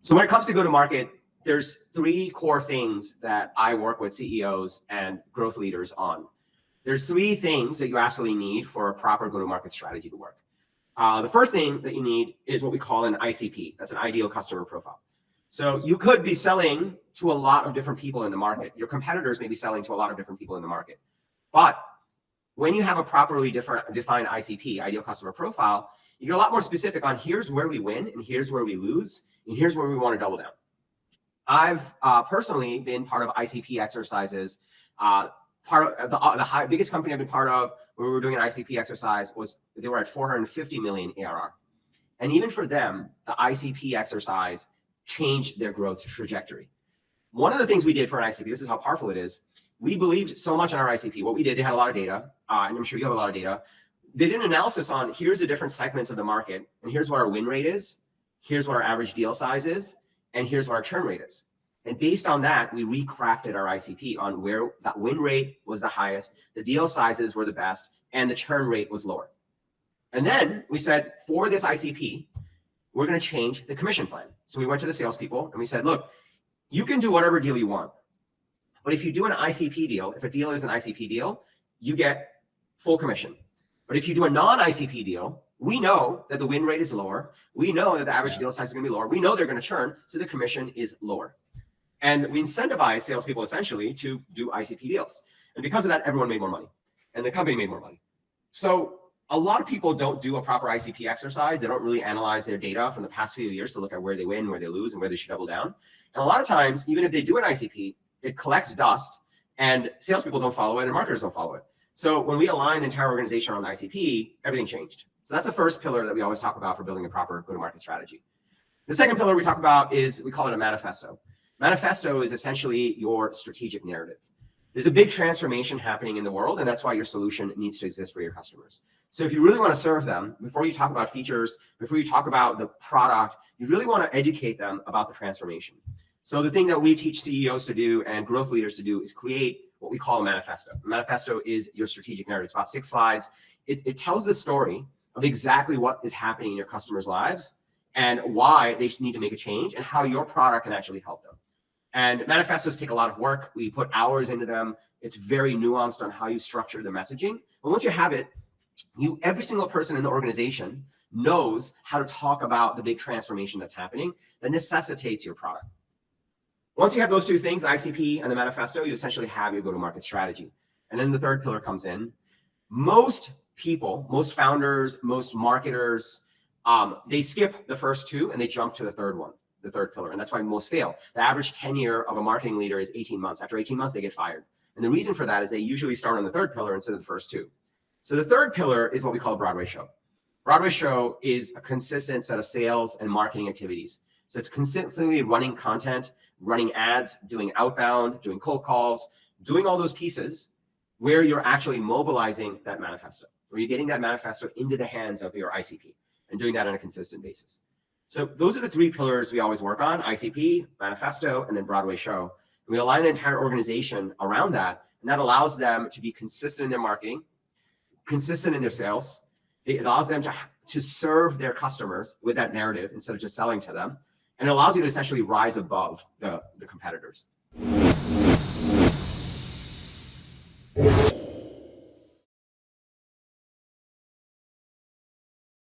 So when it comes to go-to-market, there's three core things that I work with CEOs and growth leaders on. There's three things that you absolutely need for a proper go-to-market strategy to work. The first thing that you need is what we call an ICP. That's an ideal customer profile. So you could be selling to a lot of different people in the market. Your competitors may be selling to a lot of different people in the market. But when you have a properly defined ICP, ideal customer profile, you get a lot more specific on here's where we win and here's where we lose and here's where we want to double down. I've personally been part of ICP exercises. Part of the biggest company I've been part of when we were doing an ICP exercise was they were at 450 million ARR. And even for them, the ICP exercise changed their growth trajectory. One of the things we did for an ICP, this is how powerful it is, we believed so much in our ICP. What we did, they had a lot of data, and I'm sure you have a lot of data. They did an analysis on here's the different segments of the market, and here's what our win rate is, here's what our average deal size is, and here's what our churn rate is. And based on that, we recrafted our ICP on where that win rate was the highest, the deal sizes were the best, and the churn rate was lower. And then we said, for this ICP, we're going to change the commission plan. So we went to the salespeople and we said, look, you can do whatever deal you want. But if you do an ICP deal, if a deal is an ICP deal, you get full commission. But if you do a non-ICP deal, we know that the win rate is lower. We know that the average deal size is going to be lower. We know they're going to churn, so the commission is lower. And we incentivize salespeople essentially to do ICP deals. And because of that, everyone made more money and the company made more money. So a lot of people don't do a proper ICP exercise. They don't really analyze their data from the past few years to look at where they win, where they lose, and where they should double down. And a lot of times, even if they do an ICP, it collects dust and salespeople don't follow it and marketers don't follow it. So when we align the entire organization around the ICP, everything changed. So that's the first pillar that we always talk about for building a proper go-to-market strategy. The second pillar we talk about is, we call it a manifesto. Manifesto is essentially your strategic narrative. There's a big transformation happening in the world, and that's why your solution needs to exist for your customers. So if you really want to serve them, before you talk about features, before you talk about the product, you really want to educate them about the transformation. So the thing that we teach CEOs to do and growth leaders to do is create what we call a manifesto. A manifesto is your strategic narrative. It's about 6 slides. It tells the story of exactly what is happening in your customers' lives and why they need to make a change and how your product can actually help them. And manifestos take a lot of work. We put hours into them. It's very nuanced on how you structure the messaging. But once you have it, every single person in the organization knows how to talk about the big transformation that's happening that necessitates your product. Once you have those two things, the ICP and the manifesto, you essentially have your go-to-market strategy. And then the third pillar comes in. Most people, most founders, most marketers, they skip the first two and they jump to the third one, the third pillar. And that's why most fail. The average tenure of a marketing leader is 18 months. After 18 months, they get fired. And the reason for that is they usually start on the third pillar instead of the first two. So the third pillar is what we call a Broadway show. Broadway show is a consistent set of sales and marketing activities. So it's consistently running content, running ads, doing outbound, doing cold calls, doing all those pieces where you're actually mobilizing that manifesto, where you're getting that manifesto into the hands of your ICP and doing that on a consistent basis. So those are the 3 pillars we always work on: ICP, manifesto, and then Broadway show. And we align the entire organization around that, and that allows them to be consistent in their marketing, consistent in their sales. It allows them to serve their customers with that narrative instead of just selling to them. And it allows you to essentially rise above the competitors.